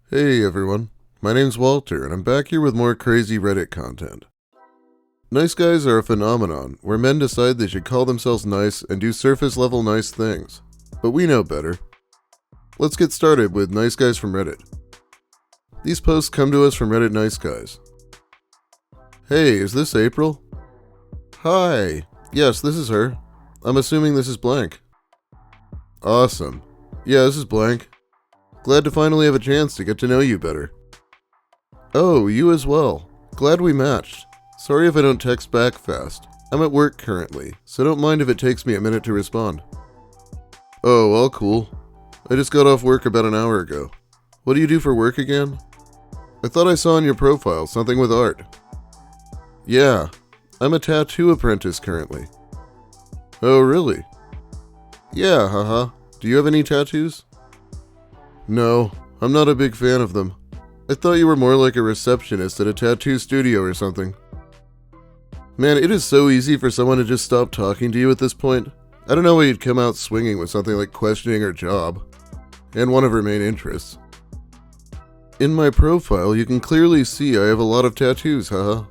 Hey everyone, my name's Walter and I'm back here with more crazy Reddit content. Nice guys are a phenomenon where men decide they should call themselves nice and do surface level nice things. But we know better. Let's get started with nice guys from Reddit. These posts come to us from Reddit Nice Guys. Hey, is this April? Hi. Yes, this is her. I'm assuming this is blank. Awesome. Yeah, this is blank. Glad to finally have a chance to get to know you better. Oh, you as well. Glad we matched. Sorry if I don't text back fast. I'm at work currently, so don't mind if it takes me a minute to respond. Oh, all cool. I just got off work about an hour ago. What do you do for work again? I thought I saw on your profile something with art. Yeah, I'm a tattoo apprentice currently. Oh, really? Yeah, haha. Do you have any tattoos? No, I'm not a big fan of them. I thought you were more like a receptionist at a tattoo studio or something. Man, it is so easy for someone to just stop talking to you at this point. I don't know why you'd come out swinging with something like questioning her job, and one of her main interests. In my profile, you can clearly see I have a lot of tattoos, haha.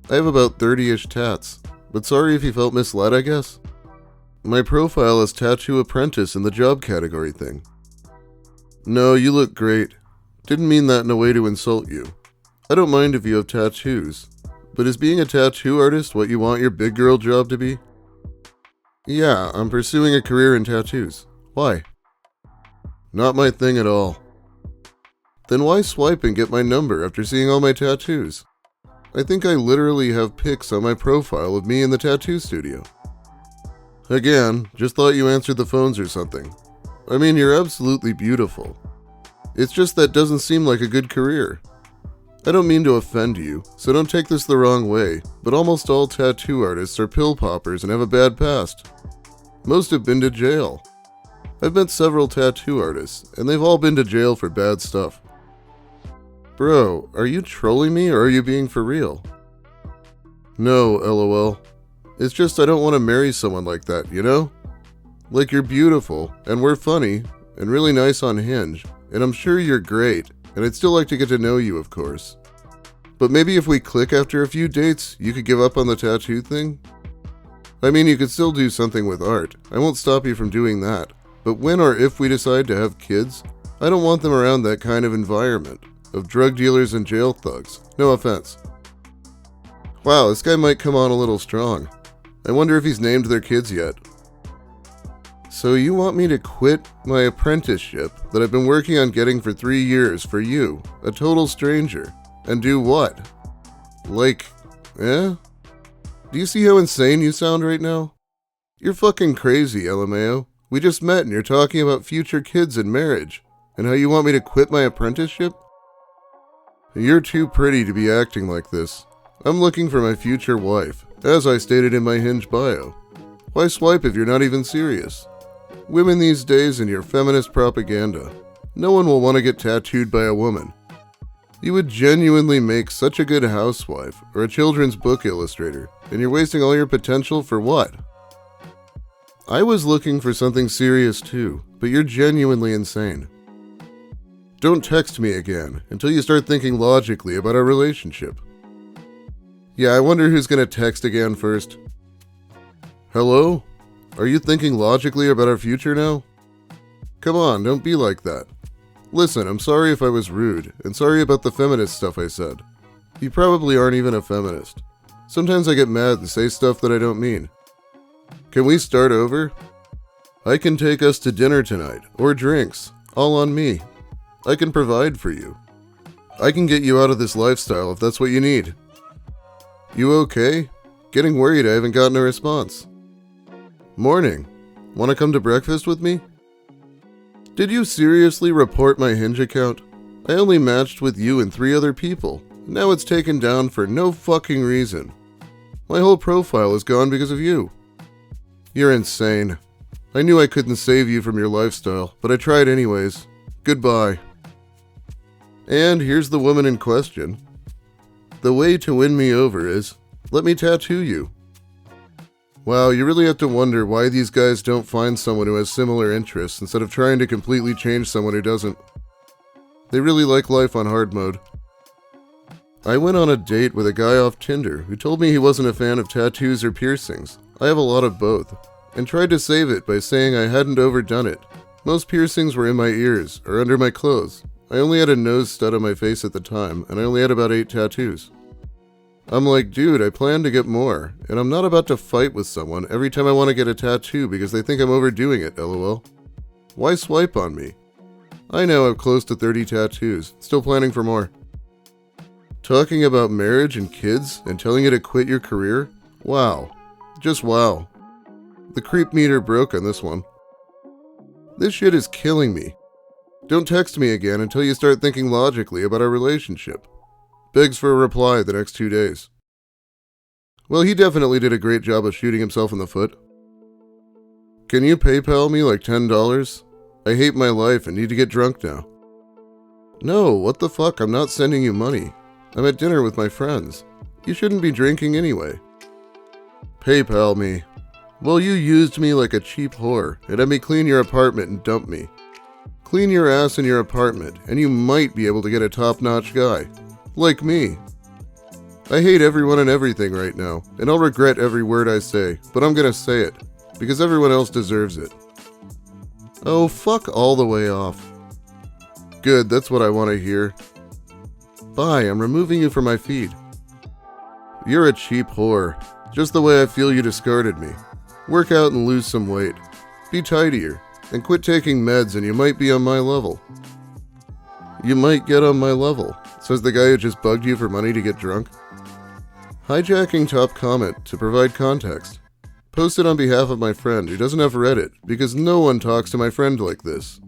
I have about 30-ish tats, but sorry if you felt misled, I guess. My profile is tattoo apprentice in the job category thing. No, you look great. Didn't mean that in a way to insult you. I don't mind if you have tattoos, but is being a tattoo artist what you want your big girl job to be? Yeah, I'm pursuing a career in tattoos. Why? Not my thing at all. Then why swipe and get my number after seeing all my tattoos? I think I literally have pics on my profile of me in the tattoo studio. Again, just thought you answered the phones or something. I mean, you're absolutely beautiful. It's just that doesn't seem like a good career. I don't mean to offend you, so don't take this the wrong way, but almost all tattoo artists are pill poppers and have a bad past. Most have been to jail. I've met several tattoo artists, and they've all been to jail for bad stuff. Bro, are you trolling me or are you being for real? No, lol. It's just I don't want to marry someone like that, you know? Like, you're beautiful, and we're funny, and really nice on Hinge, and I'm sure you're great, and I'd still like to get to know you, of course. But maybe if we click after a few dates, you could give up on the tattoo thing? I mean, you could still do something with art. I won't stop you from doing that. But when or if we decide to have kids, I don't want them around that kind of environment, of drug dealers and jail thugs. No offense. Wow, this guy might come on a little strong. I wonder if he's named their kids yet. So you want me to quit my apprenticeship that I've been working on getting for 3 years for you, a total stranger, and do what? Like, Do you see how insane you sound right now? You're fucking crazy, LMAO. We just met and you're talking about future kids and marriage, and how you want me to quit my apprenticeship? You're too pretty to be acting like this. I'm looking for my future wife, as I stated in my Hinge bio. Why swipe if you're not even serious? Women these days and your feminist propaganda. No one will want to get tattooed by a woman. You would genuinely make such a good housewife or a children's book illustrator, and you're wasting all your potential for what? I was looking for something serious too, but you're genuinely insane. Don't text me again until you start thinking logically about our relationship. Yeah, I wonder who's gonna text again first. Hello? Are you thinking logically about our future now? Come on, don't be like that. Listen, I'm sorry if I was rude, and sorry about the feminist stuff I said. You probably aren't even a feminist. Sometimes I get mad and say stuff that I don't mean. Can we start over? I can take us to dinner tonight, or drinks, all on me. I can provide for you. I can get you out of this lifestyle if that's what you need. You okay? Getting worried I haven't gotten a response. Morning. Want to come to breakfast with me? Did you seriously report my Hinge account? I only matched with you and 3 other people. Now it's taken down for no fucking reason. My whole profile is gone because of you. You're insane. I knew I couldn't save you from your lifestyle, but I tried anyways. Goodbye. And here's the woman in question. The way to win me over is, let me tattoo you. Wow, you really have to wonder why these guys don't find someone who has similar interests instead of trying to completely change someone who doesn't. They really like life on hard mode. I went on a date with a guy off Tinder who told me he wasn't a fan of tattoos or piercings. I have a lot of both, and tried to save it by saying I hadn't overdone it. Most piercings were in my ears or under my clothes. I only had a nose stud on my face at the time, and I only had about 8 tattoos. I'm like, dude, I plan to get more, and I'm not about to fight with someone every time I want to get a tattoo because they think I'm overdoing it, lol. Why swipe on me? I know I have close to 30 tattoos, still planning for more. Talking about marriage and kids and telling you to quit your career? Wow. Just wow. The creep meter broke on this one. This shit is killing me. Don't text me again until you start thinking logically about our relationship. Begs for a reply the next 2 days. Well, he definitely did a great job of shooting himself in the foot. Can you PayPal me like $10? I hate my life and need to get drunk now. No, what the fuck? I'm not sending you money. I'm at dinner with my friends. You shouldn't be drinking anyway. PayPal me. Well, you used me like a cheap whore and had me clean your apartment and dump me. Clean your ass in your apartment and you might be able to get a top-notch guy. Like me. I hate everyone and everything right now, and I'll regret every word I say, but I'm gonna say it, because everyone else deserves it. Oh, fuck all the way off. Good, that's what I want to hear. Bye, I'm removing you from my feed. You're a cheap whore, just the way I feel you discarded me. Work out and lose some weight. Be tidier, and quit taking meds and you might be on my level. You might get on my level, says the guy who just bugged you for money to get drunk. Hijacking top comment to provide context. Posted on behalf of my friend who doesn't have Reddit because no one talks to my friend like this.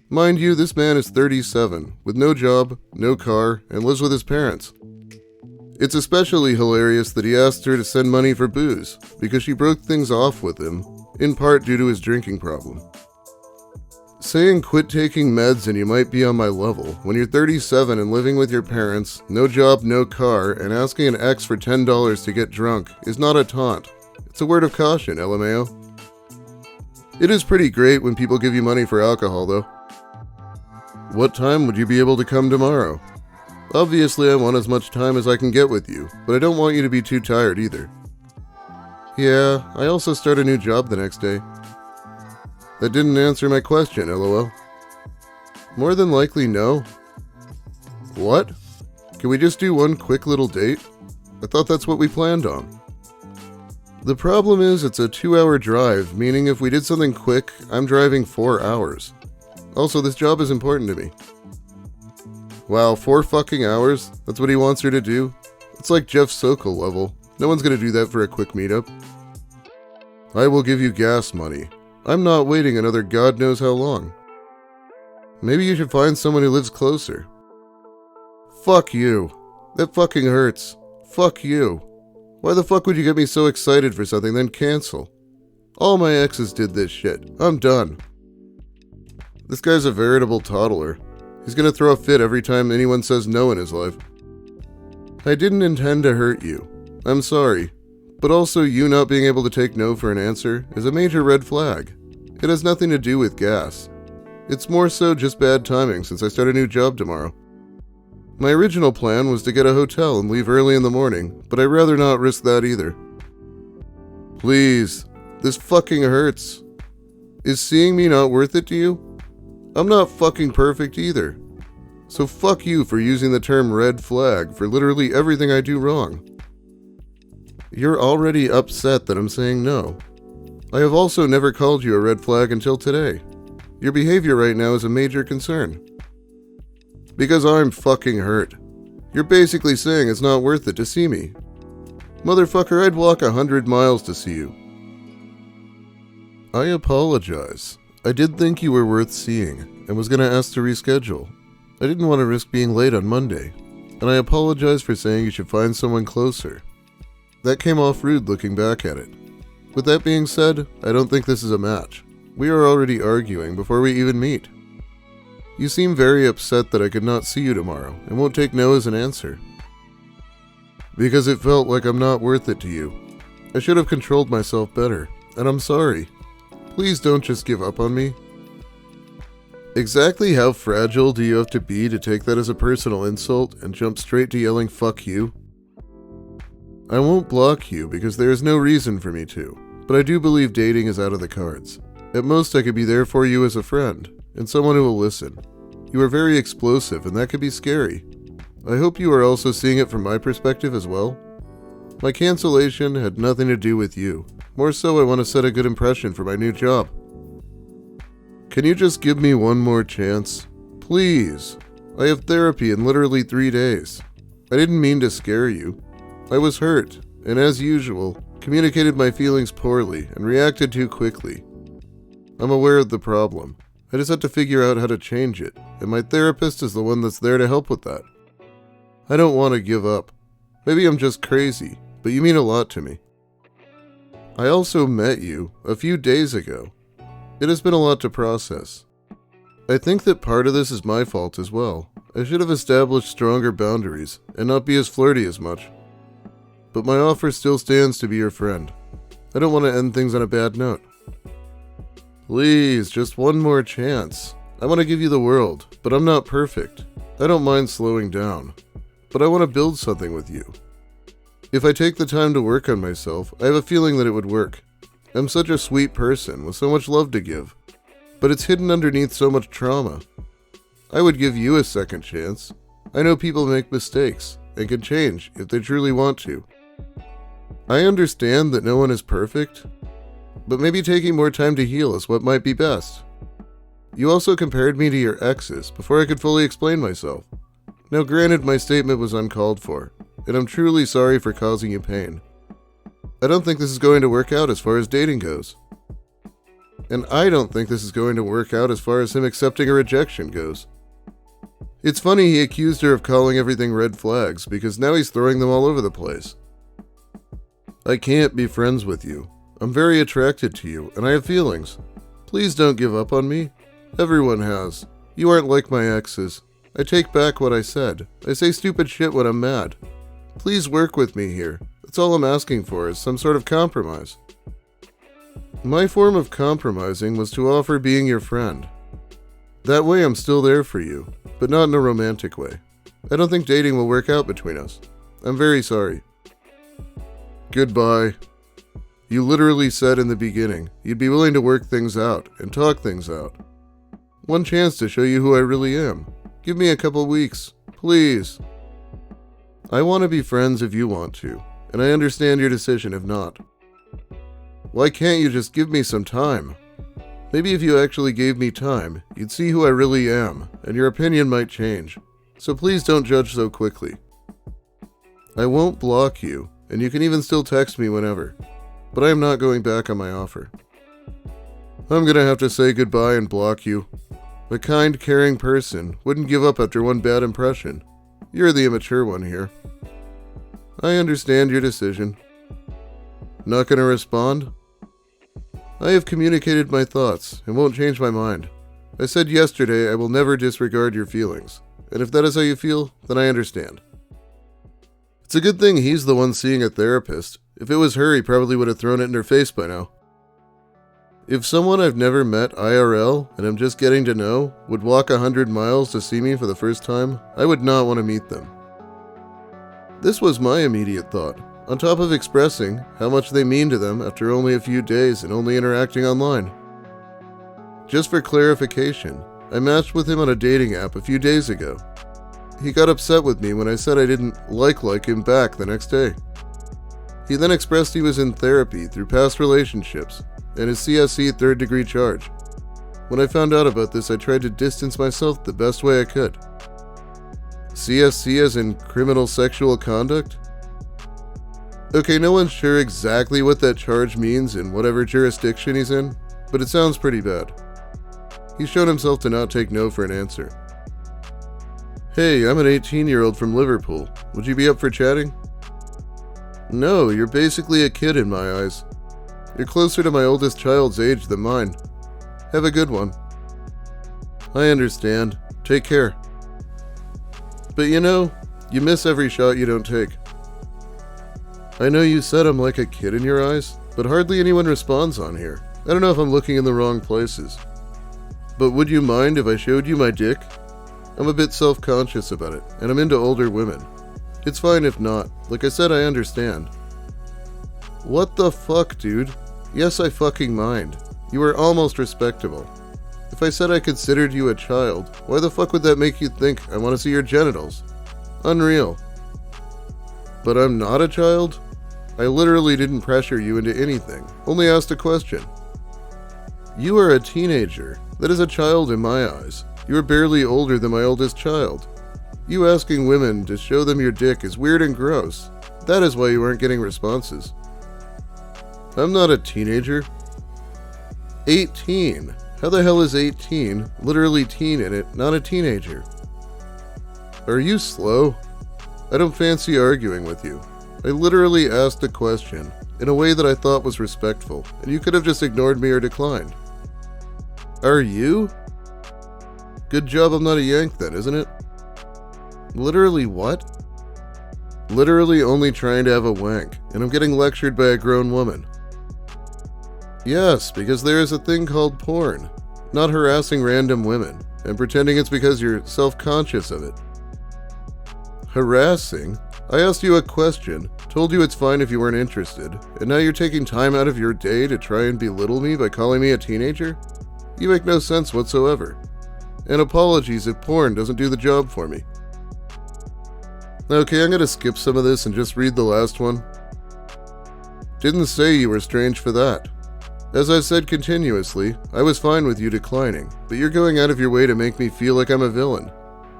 Mind you, this man is 37, with no job, no car, and lives with his parents. It's especially hilarious that he asked her to send money for booze, because she broke things off with him, in part due to his drinking problem. Saying quit taking meds and you might be on my level, when you're 37 and living with your parents, no job, no car, and asking an ex for $10 to get drunk, is not a taunt. It's a word of caution, LMAO. It is pretty great when people give you money for alcohol, though. What time would you be able to come tomorrow? Obviously, I want as much time as I can get with you, but I don't want you to be too tired either. Yeah, I also start a new job the next day. That didn't answer my question, lol. More than likely, no. What? Can we just do one quick little date? I thought that's what we planned on. The problem is it's a 2-hour drive, meaning if we did something quick, I'm driving 4 hours. Also, this job is important to me. Wow, 4 fucking hours? That's what he wants her to do? It's like Jeff Sokol level. No one's gonna do that for a quick meetup. I will give you gas money. I'm not waiting another God knows how long. Maybe you should find someone who lives closer. Fuck you. That fucking hurts. Fuck you. Why the fuck would you get me so excited for something then cancel? All my exes did this shit. I'm done. This guy's a veritable toddler. He's gonna throw a fit every time anyone says no in his life. I didn't intend to hurt you. I'm sorry. But also you not being able to take no for an answer is a major red flag. It has nothing to do with gas. It's more so just bad timing since I start a new job tomorrow. My original plan was to get a hotel and leave early in the morning, but I'd rather not risk that either. Please, this fucking hurts. Is seeing me not worth it to you? I'm not fucking perfect either. So fuck you for using the term red flag for literally everything I do wrong. You're already upset that I'm saying no. I have also never called you a red flag until today. Your behavior right now is a major concern. Because I'm fucking hurt. You're basically saying it's not worth it to see me. Motherfucker, I'd walk 100 miles to see you. I apologize. I did think you were worth seeing, and was gonna ask to reschedule. I didn't want to risk being late on Monday, and I apologize for saying you should find someone closer. That came off rude looking back at it. With that being said, I don't think this is a match. We are already arguing before we even meet. You seem very upset that I could not see you tomorrow, and won't take no as an answer. Because it felt like I'm not worth it to you. I should have controlled myself better, and I'm sorry. Please don't just give up on me. Exactly how fragile do you have to be to take that as a personal insult and jump straight to yelling "fuck you"? I won't block you because there is no reason for me to, but I do believe dating is out of the cards. At most I could be there for you as a friend, and someone who will listen. You are very explosive and that could be scary. I hope you are also seeing it from my perspective as well. My cancellation had nothing to do with you. More so I want to set a good impression for my new job. Can you just give me one more chance? Please. I have therapy in literally 3 days. I didn't mean to scare you. I was hurt, and as usual, communicated my feelings poorly and reacted too quickly. I'm aware of the problem. I just had to figure out how to change it, and my therapist is the one that's there to help with that. I don't want to give up. Maybe I'm just crazy, but you mean a lot to me. I also met you a few days ago. It has been a lot to process. I think that part of this is my fault as well. I should have established stronger boundaries and not be as flirty as much. But my offer still stands to be your friend. I don't want to end things on a bad note. Please, just one more chance. I want to give you the world, but I'm not perfect. I don't mind slowing down, but I want to build something with you. If I take the time to work on myself, I have a feeling that it would work. I'm such a sweet person with so much love to give, but it's hidden underneath so much trauma. I would give you a second chance. I know people make mistakes and can change if they truly want to. I understand that no one is perfect, but maybe taking more time to heal is what might be best. You also compared me to your exes before I could fully explain myself. Now granted, my statement was uncalled for, and I'm truly sorry for causing you pain. I don't think this is going to work out as far as dating goes. And I don't think this is going to work out as far as him accepting a rejection goes. It's funny he accused her of calling everything red flags because now he's throwing them all over the place. I can't be friends with you. I'm very attracted to you, and I have feelings. Please don't give up on me. Everyone has. You aren't like my exes. I take back what I said. I say stupid shit when I'm mad. Please work with me here. That's all I'm asking for is some sort of compromise. My form of compromising was to offer being your friend. That way I'm still there for you, but not in a romantic way. I don't think dating will work out between us. I'm very sorry. Goodbye. You literally said in the beginning you'd be willing to work things out and talk things out. One chance to show you who I really am. Give me a couple weeks, please. I want to be friends if you want to, and I understand your decision if not. Why can't you just give me some time? Maybe if you actually gave me time, you'd see who I really am, and your opinion might change. So please don't judge so quickly. I won't block you, and you can even still text me whenever, but I am not going back on my offer. I'm gonna have to say goodbye and block you. A kind, caring person wouldn't give up after one bad impression. You're the immature one here. I understand your decision. Not gonna respond? I have communicated my thoughts and won't change my mind. I said yesterday I will never disregard your feelings, and if that is how you feel, then I understand. It's a good thing he's the one seeing a therapist. If it was her, he probably would have thrown it in her face by now. If someone I've never met IRL and I'm just getting to know would walk 100 miles to see me for the first time, I would not want to meet them. This was my immediate thought, on top of expressing how much they mean to them after only a few days and only interacting online. Just for clarification, I matched with him on a dating app a few days ago. He got upset with me when I said I didn't like him back the next day. He then expressed he was in therapy through past relationships and his CSE third-degree charge. When I found out about this, I tried to distance myself the best way I could. CSC as in criminal sexual conduct? Okay, no one's sure exactly what that charge means in whatever jurisdiction he's in, but it sounds pretty bad. He's shown himself to not take no for an answer. Hey, I'm an 18-year-old from Liverpool. Would you be up for chatting? No, you're basically a kid in my eyes. You're closer to my oldest child's age than mine. Have a good one. I understand. Take care. But you know, you miss every shot you don't take. I know you said I'm like a kid in your eyes, but hardly anyone responds on here. I don't know if I'm looking in the wrong places. But would you mind if I showed you my dick? I'm a bit self-conscious about it, and I'm into older women. It's fine if not. Like I said, I understand. What the fuck, dude? Yes, I fucking mind. You are almost respectable. If I said I considered you a child, why the fuck would that make you think I want to see your genitals? Unreal. But I'm not a child? I literally didn't pressure you into anything, only asked a question. You are a teenager. That is a child in my eyes. You are barely older than my oldest child. You asking women to show them your dick is weird and gross. That is why you aren't getting responses. I'm not a teenager. 18. How the hell is 18, literally teen in it, not a teenager? Are you slow? I don't fancy arguing with you. I literally asked a question in a way that I thought was respectful, and you could have just ignored me or declined. Are you? Good job I'm not a yank then, isn't it? Literally what? Literally only trying to have a wank, and I'm getting lectured by a grown woman. Yes, because there is a thing called porn, not harassing random women, and pretending it's because you're self-conscious of it. Harassing? I asked you a question, told you it's fine if you weren't interested, and now you're taking time out of your day to try and belittle me by calling me a teenager? You make no sense whatsoever. And apologies if porn doesn't do the job for me. Okay, I'm gonna skip some of this and just read the last one. Didn't say you were strange for that. As I've said continuously, I was fine with you declining, but you're going out of your way to make me feel like I'm a villain.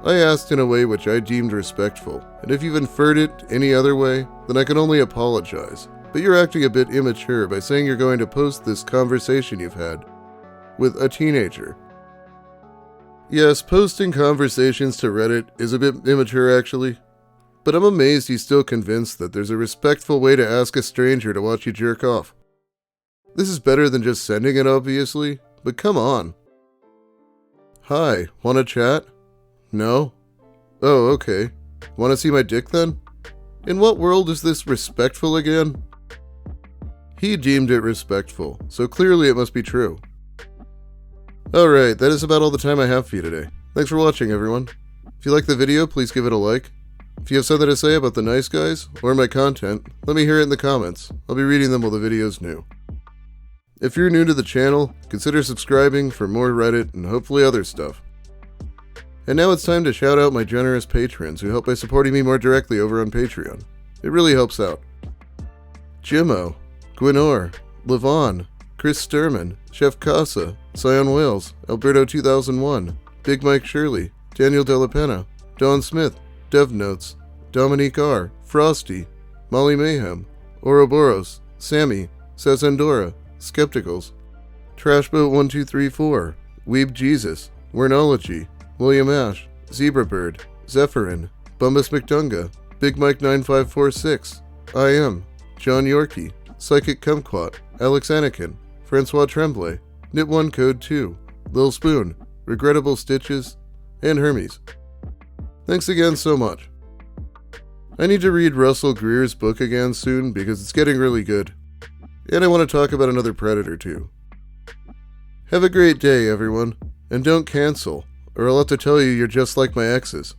I asked in a way which I deemed respectful, and if you've inferred it any other way, then I can only apologize. But you're acting a bit immature by saying you're going to post this conversation you've had with a teenager. Yes, posting conversations to Reddit is a bit immature actually, but I'm amazed he's still convinced that there's a respectful way to ask a stranger to watch you jerk off. This is better than just sending it obviously, but come on. Hi, wanna chat? No? Oh, okay. Wanna see my dick then? In what world is this respectful again? He deemed it respectful, so clearly it must be true. Alright, that is about all the time I have for you today. Thanks for watching, everyone. If you like the video, please give it a like. If you have something to say about the nice guys, or my content, let me hear it in the comments. I'll be reading them while the video's new. If you're new to the channel, consider subscribing for more Reddit and hopefully other stuff. And now it's time to shout out my generous patrons who help by supporting me more directly over on Patreon. It really helps out. Jimmo, Gwynor, Levon, Chris Sturman, Chef Casa, Sion Wales, Alberto 2001, Big Mike Shirley, Daniel Delapena, Don Smith, Dev Notes, Dominique R, Frosty, Molly Mayhem, Ouroboros, Sammy, Sazandora, Skepticals, Trashboat1234, Weeb Jesus, Wernology, William Ash, Zebrabird, Zephyrin, Bumbus McDunga, Big Mike 9546, I Am, John Yorkie, Psychic Kumquat, Alex Anakin, Francois Tremblay, Knit1 Code 2, Lil Spoon, Regrettable Stitches, and Hermes. Thanks again so much. I need to read Russell Greer's book again soon because it's getting really good. And I want to talk about another Predator too. Have a great day, everyone, and don't cancel, or I'll have to tell you you're just like my exes.